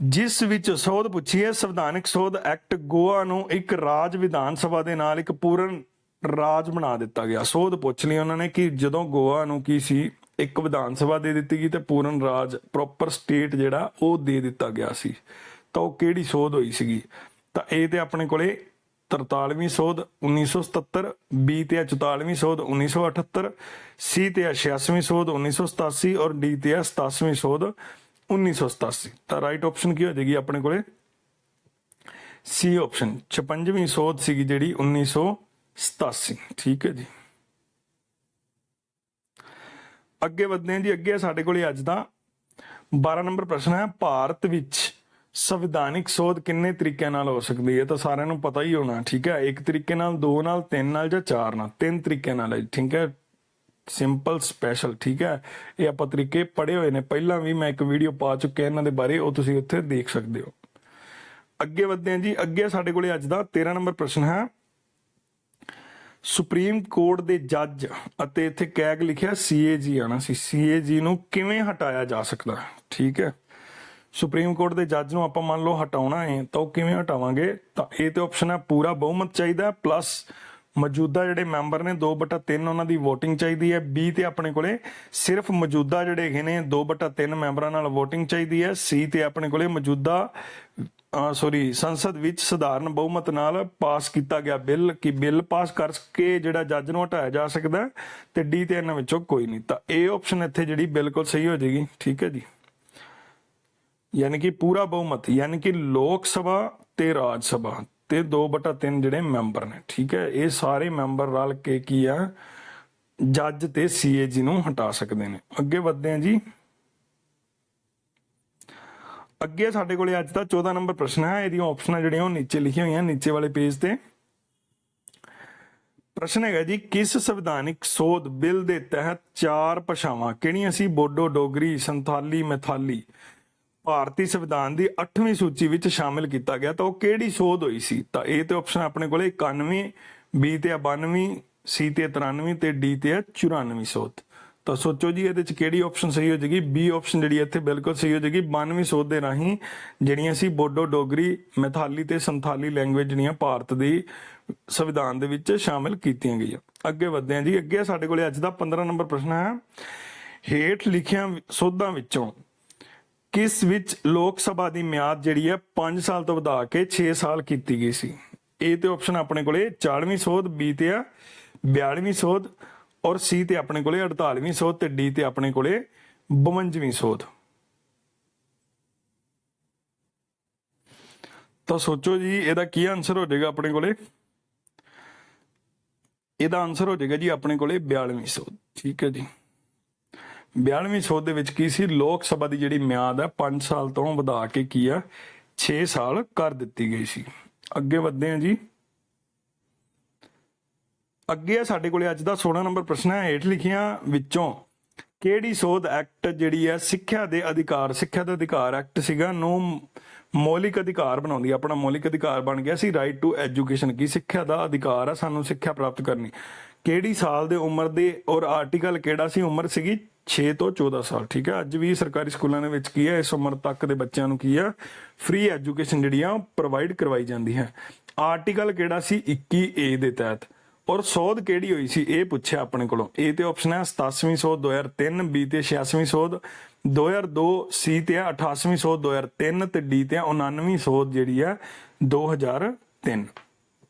ਜਿਸ ਵਿੱਚ ਸੋਧ ਪੁੱਛੀ ਹੈ ਸੰਵਿਧਾਨਕ ਸੋਧ ਐਕਟ ਗੋਆ ਨੂੰ ਇੱਕ ਰਾਜ ਵਿਧਾਨ ਸਭਾ ਦੇ ਨਾਲ ਇੱਕ ਪੂਰਨ ਰਾਜ ਬਣਾ ਦਿੱਤਾ ਗਿਆ। ਸੋਧ ਪੁੱਛ ਲਈ ਉਹਨਾਂ ਨੇ ਕਿ ਜਦੋਂ ਗੋਆ ਨੂੰ ਕੀ ਸੀ ਇੱਕ ਵਿਧਾਨ ਸਭਾ ਦੇ ਦਿੱਤੀ ਗਈ ਤੇ ਪੂਰਨ ਰਾਜ ਪ੍ਰੋਪਰ ਸਟੇਟ ਜਿਹੜਾ ਉਹ ਦੇ ਦਿੱਤਾ ਗਿਆ ਸੀ। ਤਾਂ ਉਹ ਕਿਹੜੀ ਸੋਧ ਹੋਈ ਸੀਗੀ? ਤਾਂ ਇਹ ਤੇ ਆਪਣੇ ਕੋਲੇ 43ਵੀਂ ਸੋਧ 1977, ਬੀ ਤੇ 44ਵੀਂ ਸੋਧ 1978, ਸੀ ਤੇ 86ਵੀਂ ਸੋਧ 1987 ਔਰ ਡੀ ਤੇ 87ਵੀਂ ਸੋਧ 1987। ਤਾਂ ਰਾਈਟ ਆਪਸ਼ਨ ਕੀ ਹੋ ਜਾਏਗੀ ਆਪਣੇ ਕੋਲੇ? ਸੀ ਆਪਸ਼ਨ 56ਵੀਂ ਸੋਧ ਸੀਗੀ ਜਿਹੜੀ 1987। ਠੀਕ ਹੈ ਜੀ। ਅੱਗੇ ਵਧਦੇ ਹਾਂ ਜੀ। ਅੱਗੇ ਸਾਡੇ ਕੋਲੇ ਅੱਜ ਦਾ 12 ਨੰਬਰ ਪ੍ਰਸ਼ਨ ਹੈ, ਭਾਰਤ ਵਿੱਚ ਸੰਵਿਧਾਨਿਕ ਸੋਧ ਕਿੰਨੇ ਤਰੀਕਿਆਂ ਨਾਲ ਹੋ ਸਕਦੀ ਹੈ? ਤਾਂ ਸਾਰਿਆਂ ਨੂੰ ਪਤਾ ਹੀ ਹੋਣਾ। ਠੀਕ ਹੈ, ਇੱਕ ਤਰੀਕੇ ਨਾਲ, ਦੋ ਨਾਲ, ਤਿੰਨ ਨਾਲ ਜਾਂ ਚਾਰ ਨਾਲ। ਤਿੰਨ ਤਰੀਕਿਆਂ ਨਾਲ ਹੈ। ਠੀਕ ਹੈ, ਸਿੰਪਲ, ਸਪੈਸ਼ਲ। ਠੀਕ ਹੈ, ਇਹ ਆਪਾਂ ਤਰੀਕੇ ਪੜ੍ਹੇ ਹੋਏ ਨੇ, ਪਹਿਲਾਂ ਵੀ ਮੈਂ ਇੱਕ ਵੀਡੀਓ ਪਾ ਚੁੱਕਿਆ ਇਹਨਾਂ ਦੇ ਬਾਰੇ, ਉਹ ਤੁਸੀਂ ਉੱਥੇ ਦੇਖ ਸਕਦੇ ਹੋ। ਅੱਗੇ ਵਧਦੇ ਹਾਂ ਜੀ। ਅੱਗੇ ਸਾਡੇ ਕੋਲੇ ਅੱਜ ਦਾ 13 ਨੰਬਰ ਪ੍ਰਸ਼ਨ ਹੈ, ਸੁਪਰੀਮ ਕੋਰਟ ਦੇ ਜੱਜ ਅਤੇ ਇੱਥੇ ਕੈਗ ਲਿਖਿਆ CAG ਆਣਾ ਸੀ, CAG ਨੂੰ ਕਿਵੇਂ ਹਟਾਇਆ ਜਾ ਸਕਦਾ? ਠੀਕ ਹੈ, ਸੁਪਰੀਮ ਕੋਰਟ ਦੇ ਜੱਜ ਨੂੰ ਆਪਾਂ ਮੰਨ ਲਓ ਹਟਾਉਣਾ ਹੈ ਤਾਂ ਉਹ ਕਿਵੇਂ ਹਟਾਵਾਂਗੇ? ਤਾਂ ਇਹ ਤੇ ਆਪਸ਼ਨ ਹੈ ਪੂਰਾ ਬਹੁਮਤ ਚਾਹੀਦਾ ਪਲੱਸ ਮੌਜੂਦਾ ਜਿਹੜੇ ਮੈਂਬਰ ਨੇ 2/3 ਉਹਨਾਂ ਦੀ VOTING ਚਾਹੀਦੀ ਹੈ। ਬੀ ਤੇ ਆਪਣੇ ਕੋਲੇ ਸਿਰਫ ਮੌਜੂਦਾ ਜਿਹੜੇ ਹੈਗੇ ਨੇ 2/3 ਮੈਂਬਰਾਂ ਨਾਲ VOTING ਚਾਹੀਦੀ ਹੈ। ਸੀ ਤੇ ਆਪਣੇ ਕੋਲੇ ਮੌਜੂਦਾ ਸੰਸਦ ਵਿੱਚ ਸਧਾਰਨ ਬਹੁਮਤ ਨਾਲ ਪਾਸ ਕੀਤਾ ਗਿਆ ਬਿੱਲ, ਕਿ ਬਿੱਲ ਪਾਸ ਕਰਕੇ ਜਿਹੜਾ ਜੱਜ ਨੂੰ ਹਟਾਇਆ ਜਾ ਸਕਦਾ। ਤੇ ਡੀ ਤੇ ਇਹਨਾਂ ਵਿੱਚੋਂ ਕੋਈ ਨਹੀਂ। ਤਾਂ ਇਹ ਆਪਸ਼ਨ ਇੱਥੇ ਜਿਹੜੀ ਬਿਲਕੁਲ ਸਹੀ ਹੋ ਜਾਏਗੀ। ਠੀਕ ਹੈ ਜੀ, ਯਾਨੀ ਕਿ ਪੂਰਾ ਬਹੁਮਤ, ਯਾਨੀ ਕਿ ਲੋਕ ਸਭਾ ਤੇ ਰਾਜ ਸਭਾ ਤੇ 2/3 ਜਿਹੜੇ ਮੈਂਬਰ ਨੇ। ਠੀਕ ਹੈ, ਇਹ ਸਾਰੇ ਮੈਂਬਰ ਰਲ ਕੇ ਕੀ ਆ ਜੱਜ ਤੇ CAG ਨੂੰ ਹਟਾ ਸਕਦੇ ਨੇ। ਅੱਗੇ ਵਧਦੇ ਹਾਂ ਜੀ। ਅੱਗੇ ਸਾਡੇ ਕੋਲੇ ਅੱਜ ਦਾ 14 ਨੰਬਰ ਪ੍ਰਸ਼ਨ ਹੈ, ਇਹਦੀਆਂ ਆਪਸ਼ਨਾਂ ਜਿਹੜੀਆਂ ਉਹ ਨੀਚੇ ਲਿਖੀਆਂ ਹੋਈਆਂ ਨੀਚੇ ਵਾਲੇ ਪੇਜ ਤੇ। ਪ੍ਰਸ਼ਨ ਹੈਗਾ ਜੀ, ਕਿਸ ਸੰਵਿਧਾਨਿਕ ਸੋਧ ਬਿੱਲ ਦੇ ਤਹਿਤ 4 ਭਾਸ਼ਾਵਾਂ ਕਿਹੜੀਆਂ ਸੀ? ਬੋਡੋ, ਡੋਗਰੀ, ਸੰਥਾਲੀ, ਮੈਥਾਲੀ ਭਾਰਤੀ ਸੰਵਿਧਾਨ ਦੀ 8ਵੀਂ ਸੂਚੀ ਵਿੱਚ ਸ਼ਾਮਿਲ ਕੀਤਾ ਗਿਆ। ਤਾਂ ਉਹ ਕਿਹੜੀ ਸੋਧ ਹੋਈ ਸੀ? ਤਾਂ ਇਹ ਤੇ ਆਪਸ਼ਨ ਆਪਣੇ ਕੋਲੇ 91, ਬੀ ਤੇ 92, ਸੀ ਤੇ 93 ਤੇ ਡੀ ਤੇ 94 ਸੋਧ। ਤਾਂ ਸੋਚੋ ਜੀ ਇਹਦੇ ਚ ਕਿਹੜੀ ਆਪਸ਼ਨ ਸਹੀ ਹੋ ਜਾਏਗੀ? ਬੀ ਆਪਸ਼ਨ ਜਿਹੜੀ ਇੱਥੇ ਬਿਲਕੁਲ ਸਹੀ ਹੋ ਜਾਏਗੀ। 92ਵੀਂ ਸੋਧ ਦੇ ਰਾਹੀਂ ਜਿਹੜੀਆਂ ਸੀ ਬੋਡੋ, ਡੋਗਰੀ, ਮੈਥਾਲੀ ਤੇ ਸੰਥਾਲੀ ਲੈਂਗੁਏਜ ਜਿਹੜੀਆਂ ਭਾਰਤ ਦੀ ਸੰਵਿਧਾਨ ਦੇ ਵਿੱਚ ਸ਼ਾਮਿਲ ਕੀਤੀਆਂ ਗਈਆਂ। ਅੱਗੇ ਵਧਦੇ ਹਾਂ ਜੀ। ਅੱਗੇ ਸਾਡੇ ਕੋਲੇ ਅੱਜ ਦਾ 15 ਨੰਬਰ ਪ੍ਰਸ਼ਨ ਹੈ, ਹੇਠ ਲਿਖੀਆਂ ਸੋਧਾਂ ਵਿੱਚੋਂ ਕਿਸ ਵਿੱਚ ਲੋਕ ਸਭਾ ਦੀ ਮਿਆਦ ਜਿਹੜੀ ਹੈ 5 ਸਾਲ ਤੋਂ ਵਧਾ ਕੇ 6 ਸਾਲ ਕੀਤੀ ਗਈ ਸੀ? ਇਹ ਤੇ ਆਪਸ਼ਨ ਆਪਣੇ ਕੋਲੇ 40ਵੀਂ ਸੋਧ, ਬੀ ਤੇ 42ਵੀਂ ਸੋਧ ਔਰ ਸੀ ਤੇ ਆਪਣੇ ਕੋਲੇ 48ਵੀਂ ਸੋਧ ਤੇ ਡੀ ਤੇ ਆਪਣੇ ਕੋਲੇ 52ਵੀਂ ਸੋਧ। ਤਾਂ ਸੋਚੋ ਜੀ ਇਹਦਾ ਕੀ ਆਨਸਰ ਹੋ ਜਾਏਗਾ ਆਪਣੇ ਕੋਲੇ? ਇਹਦਾ ਆਨਸਰ ਹੋ ਜਾਏਗਾ ਜੀ ਆਪਣੇ ਕੋਲੇ 42ਵੀਂ ਸੋਧ। ਠੀਕ ਹੈ ਜੀ, 42ਵੀਂ ਸੋਧ ਦੇ ਵਿੱਚ ਕੀ ਸੀ? ਲੋਕ ਸਭਾ ਦੀ ਜਿਹੜੀ ਮਿਆਦ ਹੈ 5 ਸਾਲ ਤੋਂ ਵਧਾ ਕੇ ਕੀ ਆ 6 ਸਾਲ ਕਰ ਦਿੱਤੀ ਗਈ ਸੀ। ਅੱਗੇ ਵਧਦੇ ਹਾਂ ਜੀ। ਅੱਗੇ ਸਾਡੇ ਕੋਲੇ ਅੱਜ ਦਾ 16 ਨੰਬਰ ਪ੍ਰਸ਼ਨ ਹੈ, ਹੇਠ ਲਿਖੀਆਂ ਵਿੱਚੋਂ ਕਿਹੜੀ ਸੋਧ ਐਕਟ ਜਿਹੜੀ ਹੈ ਸਿੱਖਿਆ ਦੇ ਅਧਿਕਾਰ, ਸਿੱਖਿਆ ਦਾ ਅਧਿਕਾਰ ਐਕਟ ਸੀਗਾ ਨੂੰ ਮੌਲਿਕ ਅਧਿਕਾਰ ਬਣਾਉਂਦੀ? ਆਪਣਾ ਮੌਲਿਕ ਅਧਿਕਾਰ ਬਣ ਗਿਆ ਸੀ ਰਾਈਟ ਟੂ ਐਜੂਕੇਸ਼ਨ, ਕੀ ਸਿੱਖਿਆ ਦਾ ਅਧਿਕਾਰ ਹੈ ਸਾਨੂੰ ਸਿੱਖਿਆ ਪ੍ਰਾਪਤ ਕਰਨੀ। ਕਿਹੜੀ ਸਾਲ ਦੇ ਉਮਰ ਦੇ ਔਰ ਆਰਟੀਕਲ ਕਿਹੜਾ ਸੀ? ਉਮਰ ਸੀਗੀ 6 ਤੋਂ 14 ਸਾਲ। ਠੀਕ ਹੈ, ਅੱਜ ਵੀ ਸਰਕਾਰੀ ਸਕੂਲਾਂ ਦੇ ਵਿੱਚ ਕੀ ਹੈ ਇਸ ਉਮਰ ਤੱਕ ਦੇ ਬੱਚਿਆਂ ਨੂੰ ਕੀ ਆ ਫ੍ਰੀ ਐਜੂਕੇਸ਼ਨ ਜਿਹੜੀ ਆ ਪ੍ਰੋਵਾਈਡ ਕਰਵਾਈ ਜਾਂਦੀ ਹੈ। ਆਰਟੀਕਲ ਕਿਹੜਾ ਸੀ? 21A ਦੇ ਤਹਿਤ। ਔਰ ਸੋਧ ਕਿਹੜੀ ਹੋਈ ਸੀ ਇਹ ਪੁੱਛਿਆ ਆਪਣੇ ਕੋਲੋਂ। ਇਹ ਤੇ ਆਪਸ਼ਨ ਹੈ 87ਵੀਂ ਸੋਧ 2003, ਬੀ ਤੇ 86ਵੀਂ ਸੋਧ 2002, ਸੀ ਤੇ 88ਵੀਂ ਸੋਧ 2003 ਤੇ ਡੀ ਤੇ 89ਵੀਂ ਸੋਧ ਜਿਹੜੀ ਹੈ 2003।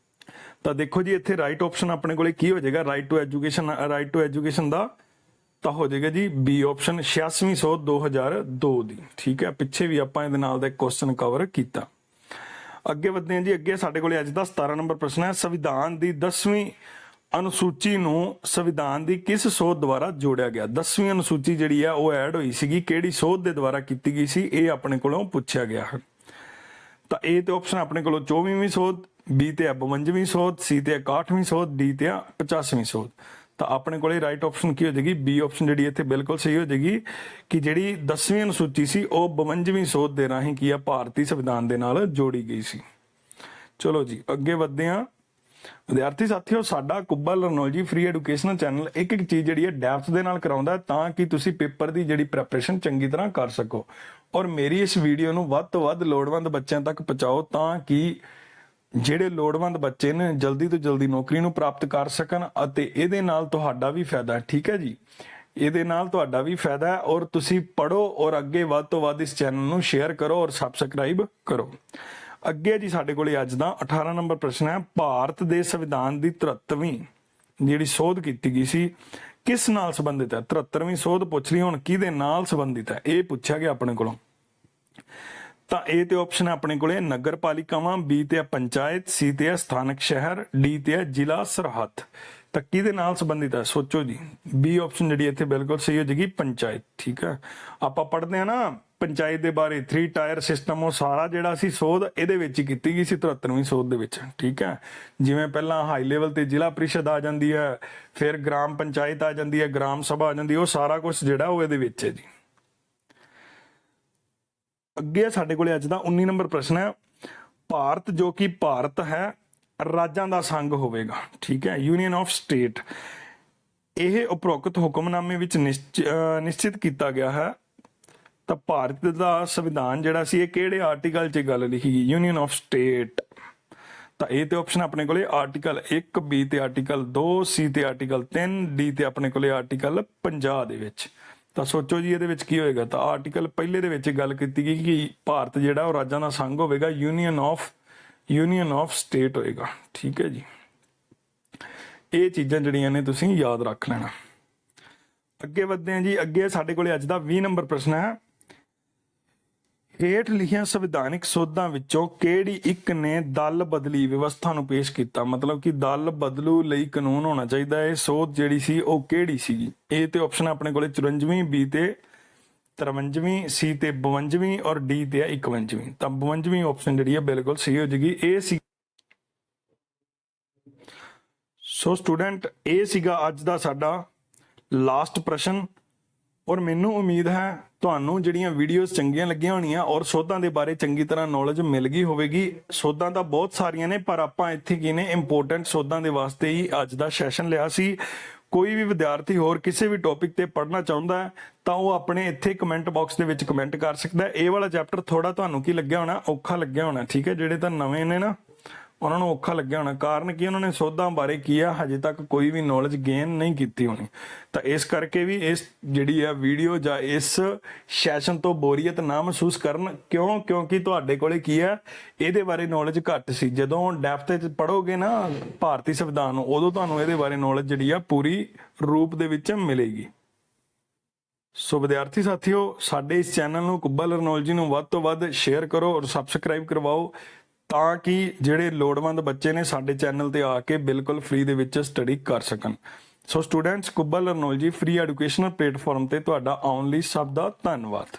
ਤਾਂ ਦੇਖੋ ਜੀ ਇੱਥੇ ਰਾਈਟ ਆਪਸ਼ਨ ਆਪਣੇ ਕੋਲੇ ਕੀ ਹੋ ਜਾਏਗਾ? Right to education, right to education ਦਾ ਤਾਂ ਹੋ ਜਾਏਗਾ ਜੀ ਬੀ ਆਪਸ਼ਨ 86ਵੀਂ ਸੋਧ 2002 ਦੀ। ਠੀਕ ਹੈ, ਪਿੱਛੇ ਵੀ ਆਪਾਂ ਇਹਦੇ ਨਾਲ ਦਾ ਇੱਕ ਕੁਐਸਚਨ ਕਵਰ ਕੀਤਾ। ਅੱਗੇ ਵਧਦੇ ਹਾਂ ਜੀ। ਅੱਗੇ ਸਾਡੇ ਕੋਲੇ ਅੱਜ ਦਾ 17 ਨੰਬਰ ਪ੍ਰਸ਼ਨ ਹੈ, ਸੰਵਿਧਾਨ ਦੀ 10ਵੀਂ ਅਨੁਸੂਚੀ ਨੂੰ ਸੰਵਿਧਾਨ ਦੀ ਕਿਸ ਸੋਧ ਦੁਆਰਾ ਜੋੜਿਆ ਗਿਆ? 10ਵੀਂ ਅਨੁਸੂਚੀ ਜਿਹੜੀ ਆ ਉਹ ਐਡ ਹੋਈ ਸੀਗੀ ਕਿਹੜੀ ਸੋਧ ਦੇ ਦੁਆਰਾ ਕੀਤੀ ਗਈ ਸੀ? ਇਹ ਆਪਣੇ ਕੋਲੋਂ ਪੁੱਛਿਆ ਗਿਆ ਹੈ। ਤਾਂ ਇਹ ਤੇ ਆਪਸ਼ਨ ਆਪਣੇ ਕੋਲੋਂ 24ਵੀਂ ਸੋਧ, ਬੀ ਤੇ 52ਵੀਂ ਸੋਧ, ਸੀ ਤੇ 61ਵੀਂ ਸੋਧ, ਡੀ ਤੇ 85ਵੀਂ ਸੋਧ। ਤਾਂ ਆਪਣੇ ਕੋਲੇ ਰਾਈਟ ਆਪਸ਼ਨ ਕੀ ਹੋ ਜਾਏਗੀ? ਬੀ ਆਪਸ਼ਨ ਜਿਹੜੀ ਇੱਥੇ ਬਿਲਕੁਲ ਸਹੀ ਹੋ ਜਾਏਗੀ ਕਿ ਜਿਹੜੀ 10ਵੀਂ ਅਨੁਸੂਚੀ ਸੀ ਉਹ 52ਵੀਂ ਸੋਧ ਦੇ ਰਾਹੀਂ ਕੀ ਆ ਭਾਰਤੀ ਸੰਵਿਧਾਨ ਦੇ ਨਾਲ ਜੋੜੀ ਗਈ ਸੀ। ਚਲੋ ਜੀ ਅੱਗੇ ਵਧਦੇ ਹਾਂ। ਵਿਦਿਆਰਥੀ ਸਾਥੀਓ, ਸਾਡਾ ਕੁੱਬਾ ਲਰਨੋਲੋਜੀ ਫ੍ਰੀ ਐਜੂਕੇਸ਼ਨਲ ਚੈਨਲ ਇੱਕ ਇੱਕ ਚੀਜ਼ ਜਿਹੜੀ ਹੈ ਡੈਪਥ ਦੇ ਨਾਲ ਕਰਾਉਂਦਾ ਤਾਂ ਕਿ ਤੁਸੀਂ ਪੇਪਰ ਦੀ ਜਿਹੜੀ ਪ੍ਰੈਪਰੇਸ਼ਨ ਚੰਗੀ ਤਰ੍ਹਾਂ ਕਰ ਸਕੋ। ਔਰ ਮੇਰੀ ਇਸ ਵੀਡੀਓ ਨੂੰ ਵੱਧ ਤੋਂ ਵੱਧ ਲੋੜਵੰਦ ਬੱਚਿਆਂ ਤੱਕ ਪਹੁੰਚਾਓ ਤਾਂ ਕਿ ਜਿਹੜੇ ਲੋੜਵੰਦ ਬੱਚੇ ਨੇ ਜਲਦੀ ਤੋਂ ਜਲਦੀ ਨੌਕਰੀ ਨੂੰ ਪ੍ਰਾਪਤ ਕਰ ਸਕਣ ਅਤੇ ਇਹਦੇ ਨਾਲ ਤੁਹਾਡਾ ਵੀ ਫਾਇਦਾ ਹੈ। ਠੀਕ ਹੈ ਜੀ, ਇਹਦੇ ਨਾਲ ਤੁਹਾਡਾ ਵੀ ਫਾਇਦਾ ਹੈ ਔਰ ਤੁਸੀਂ ਪੜੋ ਔਰ ਅੱਗੇ ਵੱਧ ਤੋਂ ਵੱਧ ਇਸ ਚੈਨਲ ਨੂੰ ਸ਼ੇਅਰ ਕਰੋ ਔਰ ਸਬਸਕ੍ਰਾਈਬ ਕਰੋ। ਅੱਗੇ ਜੀ ਸਾਡੇ ਕੋਲੇ ਅੱਜ ਦਾ 18 ਨੰਬਰ ਪ੍ਰਸ਼ਨ ਹੈ, ਭਾਰਤ ਦੇ ਸੰਵਿਧਾਨ ਦੀ 73ਵੀਂ ਜਿਹੜੀ ਸੋਧ ਕੀਤੀ ਗਈ ਸੀ ਕਿਸ ਨਾਲ ਸੰਬੰਧਿਤ ਹੈ? 73ਵੀਂ ਸੋਧ ਪੁੱਛ ਲਈ, ਹੁਣ ਕਿਹਦੇ ਨਾਲ ਸੰਬੰਧਿਤ ਹੈ ਇਹ ਪੁੱਛਿਆ ਗਿਆ ਆਪਣੇ ਕੋਲੋਂ। ਤਾਂ A ਤੇ ਆਪਸ਼ਨ ਹੈ ਆਪਣੇ ਕੋਲੇ ਨਗਰ ਪਾਲਿਕਾਵਾਂ, B ਤੇ ਹੈ ਪੰਚਾਇਤ, C ਤੇ ਹੈ ਸਥਾਨਕ ਸ਼ਹਿਰ, D ਤੇ ਹੈ ਜ਼ਿਲ੍ਹਾ ਸਰਹੱਦ। ਤਾਂ ਕਿਹਦੇ ਨਾਲ ਸੰਬੰਧਿਤ ਹੈ? ਸੋਚੋ ਜੀ। B ਆਪਸ਼ਨ ਜਿਹੜੀ ਇੱਥੇ ਬਿਲਕੁਲ ਸਹੀ ਹੋ ਜਾਏਗੀ, ਪੰਚਾਇਤ। ਠੀਕ ਹੈ, ਆਪਾਂ ਪੜ੍ਹਦੇ ਆ ਨਾ ਪੰਚਾਇਤ ਦੇ ਬਾਰੇ, 3 ਟਾਇਰ ਸਿਸਟਮ, ਉਹ ਸਾਰਾ ਜਿਹੜਾ ਸੀ ਸੋਧ ਇਹਦੇ ਵਿੱਚ ਹੀ ਕੀਤੀ ਗਈ ਸੀ 73ਵੀਂ ਸੋਧ ਦੇ ਵਿੱਚ। ਠੀਕ ਹੈ, ਜਿਵੇਂ ਪਹਿਲਾਂ ਹਾਈ ਲੈਵਲ ਤੇ ਜ਼ਿਲ੍ਹਾ ਪ੍ਰੀਸ਼ਦ ਆ ਜਾਂਦੀ ਹੈ, ਫਿਰ ਗ੍ਰਾਮ ਪੰਚਾਇਤ ਆ ਜਾਂਦੀ ਹੈ, ਗ੍ਰਾਮ ਸਭਾ ਆ ਜਾਂਦੀ ਹੈ, ਉਹ ਸਾਰਾ ਕੁਝ ਜਿਹੜਾ ਉਹ ਇਹਦੇ ਵਿੱਚ ਹੈ ਜੀ। ਅੱਗੇ ਸਾਡੇ ਕੋਲੇ ਅੱਜ ਦਾ 19 ਨੰਬਰ ਪ੍ਰਸ਼ਨ ਹੈ, ਭਾਰਤ ਜੋ ਕਿ ਭਾਰਤ ਹੈ ਰਾਜਾਂ ਦਾ ਸੰਘ ਹੋਵੇਗਾ। ਠੀਕ ਹੈ, ਯੂਨੀਅਨ ਆਫ ਸਟੇਟ। ਇਹ ਉਪਰੋਕਤ ਹੁਕਮਨਾਮੇ ਵਿੱਚ ਨਿਸ਼ਚਿਤ ਕੀਤਾ ਗਿਆ ਹੈ। ਤਾਂ ਭਾਰਤ ਦਾ ਸੰਵਿਧਾਨ ਜਿਹੜਾ ਸੀ ਇਹ ਕਿਹੜੇ ਆਰਟੀਕਲ 'ਚ ਗੱਲ ਲਿਖੀ ਗਈ? Union of state. ਤਾਂ ਇਹ ਤੇ ਆਪਸ਼ਨ ਆਪਣੇ ਕੋਲੇ ਆਰਟੀਕਲ 1, B ਤੇ ਆਰਟੀਕਲ 2, C ਤੇ ਆਰਟੀਕਲ 3, D ਤੇ ਆਪਣੇ ਕੋਲੇ ਆਰਟੀਕਲ 50 ਦੇ ਵਿੱਚ। ਤਾਂ ਸੋਚੋ ਜੀ ਇਹਦੇ ਵਿੱਚ ਕੀ ਹੋਏਗਾ? ਤਾਂ ਆਰਟੀਕਲ ਪਹਿਲੇ ਦੇ ਵਿੱਚ ਗੱਲ ਕੀਤੀ ਗਈ ਕਿ ਭਾਰਤ ਜਿਹੜਾ ਉਹ ਰਾਜਾਂ ਦਾ ਸੰਘ ਹੋਵੇਗਾ, ਯੂਨੀਅਨ ਆਫ ਸਟੇਟ ਹੋਏਗਾ। ਠੀਕ ਹੈ ਜੀ, ਇਹ ਚੀਜ਼ਾਂ ਜਿਹੜੀਆਂ ਨੇ ਤੁਸੀਂ ਯਾਦ ਰੱਖ ਲੈਣਾ। ਅੱਗੇ ਵਧਦੇ ਹਾਂ ਜੀ। ਅੱਗੇ ਸਾਡੇ ਕੋਲੇ ਅੱਜ ਦਾ 20 ਨੰਬਰ ਪ੍ਰਸ਼ਨ ਹੈ, ਹੇਠ ਲਿਖੀਆਂ ਸੰਵਿਧਾਨਿਕ ਸੋਧਾਂ ਵਿੱਚੋਂ ਕਿਹੜੀ ਇੱਕ ਨੇ ਦਲ ਬਦਲੀ ਵਿਵਸਥਾ ਨੂੰ ਪੇਸ਼ ਕੀਤਾ? ਮਤਲਬ ਕਿ ਦਲ ਬਦਲੂ ਲਈ ਕਾਨੂੰਨ ਹੋਣਾ ਚਾਹੀਦਾ। ਇਹ ਸੋਧ ਜਿਹੜੀ ਸੀ ਉਹ ਕਿਹੜੀ ਸੀਗੀ? A ਤੇ ਆਪਸ਼ਨ ਆਪਣੇ ਕੋਲੇ 54, B ਤੇ 53, C ਤੇ 52 ਔਰ D ਤੇ 51। ਤਾਂ 52ਵੀਂ ਆਪਸ਼ਨ ਜਿਹੜੀ ਹੈ ਬਿਲਕੁਲ ਸਹੀ ਹੋ ਜਾਏਗੀ। ਇਹ ਸੀ ਸੋ ਸਟੂਡੈਂਟ, ਇਹ ਸੀਗਾ ਅੱਜ ਦਾ ਸਾਡਾ ਲਾਸਟ ਪ੍ਰਸ਼ਨ ਔਰ ਮੈਨੂੰ ਉਮੀਦ ਹੈ ਤੁਹਾਨੂੰ ਜਿਹੜੀਆਂ ਵੀਡੀਓਜ਼ ਚੰਗੀਆਂ ਲੱਗੀਆਂ ਹੋਣੀਆਂ ਔਰ ਸੋਧਾਂ ਦੇ ਬਾਰੇ ਚੰਗੀ ਤਰ੍ਹਾਂ ਨੌਲੇਜ ਮਿਲ ਗਈ ਹੋਵੇਗੀ। ਸੋਧਾਂ ਤਾਂ ਬਹੁਤ ਸਾਰੀਆਂ ਨੇ ਪਰ ਆਪਾਂ ਇੱਥੇ ਕੀ ਨੇ ਇੰਪੋਰਟੈਂਟ ਸੋਧਾਂ ਦੇ ਵਾਸਤੇ ਹੀ ਅੱਜ ਦਾ ਸੈਸ਼ਨ ਲਿਆ ਸੀ। ਕੋਈ ਵੀ ਵਿਦਿਆਰਥੀ ਹੋਰ ਕਿਸੇ ਵੀ ਟੌਪਿਕ ਤੇ ਪੜ੍ਹਨਾ ਚਾਹੁੰਦਾ ਹੈ ਤਾਂ ਉਹ ਆਪਣੇ ਇੱਥੇ ਕਮੈਂਟ ਬਾਕਸ ਦੇ ਵਿੱਚ ਕਮੈਂਟ ਕਰ ਸਕਦਾ ਹੈ। ਇਹ ਵਾਲਾ ਚੈਪਟਰ ਥੋੜਾ ਤੁਹਾਨੂੰ ਕੀ ਲੱਗਿਆ ਹੋਣਾ? ਔਖਾ ਲੱਗਿਆ ਹੋਣਾ। ਠੀਕ ਹੈ, ਜਿਹੜੇ ਤਾਂ ਨਵੇਂ ਨੇ ਨਾ ਉਹਨਾਂ ਨੂੰ ਔਖਾ ਲੱਗਿਆ ਹੋਣਾ। ਕਾਰਨ ਕੀ? ਉਹਨਾਂ ਨੇ ਸੋਧਾਂ ਬਾਰੇ ਕੀ ਆ ਹਜੇ ਤੱਕ ਕੋਈ ਵੀ ਨੌਲੇਜ ਗੇਨ ਨਹੀਂ ਕੀਤੀ ਹੋਣੀ। ਤਾਂ ਇਸ ਕਰਕੇ ਵੀ ਇਸ ਜਿਹੜੀ ਆ ਵੀਡੀਓ ਜਾਂ ਇਸ ਸੈਸ਼ਨ ਤੋਂ ਬੋਰੀਅਤ ਨਾ ਮਹਿਸੂਸ ਕਰਨ। ਕਿਉਂਕਿ ਤੁਹਾਡੇ ਕੋਲੇ ਕੀ ਆ ਇਹਦੇ ਬਾਰੇ ਨੌਲੇਜ ਘੱਟ ਸੀ। ਜਦੋਂ ਡੈਪਥ 'ਚ ਪੜੋਗੇ ਨਾ ਭਾਰਤੀ ਸੰਵਿਧਾਨ ਨੂੰ, ਉਦੋਂ ਤੁਹਾਨੂੰ ਇਹਦੇ ਬਾਰੇ ਨੌਲੇਜ ਜਿਹੜੀ ਆ ਪੂਰੀ ਰੂਪ ਦੇ ਵਿੱਚ ਮਿਲੇਗੀ। ਸੋ ਵਿਦਿਆਰਥੀ ਸਾਥੀਓ, ਸਾਡੇ ਇਸ ਚੈਨਲ ਨੂੰ ਕੁੱਬਾ ਲਰਨੋਲੋਜੀ ਨੂੰ ਵੱਧ ਤੋਂ ਵੱਧ ਸ਼ੇਅਰ ਕਰੋ ਔਰ ਸਬਸਕ੍ਰਾਈਬ ਕਰਵਾਓ ਤਾਂ ਕਿ ਜਿਹੜੇ ਲੋੜਵੰਦ ਬੱਚੇ ਨੇ ਸਾਡੇ ਚੈਨਲ ਤੇ ਆ ਕੇ ਬਿਲਕੁਲ ਫ੍ਰੀ ਦੇ ਵਿੱਚ ਸਟੱਡੀ ਕਰ ਸਕਣ। ਸੋ ਸਟੂਡੈਂਟਸ, ਕੁੱਬਾ ਲਰਨੋਲੋਜੀ ਫ੍ਰੀ ਐਜੂਕੇਸ਼ਨਲ ਪਲੇਟਫਾਰਮ ਤੇ ਤੁਹਾਡਾ ਆਉਣ ਲਈ ਸਭ ਦਾ ਧੰਨਵਾਦ।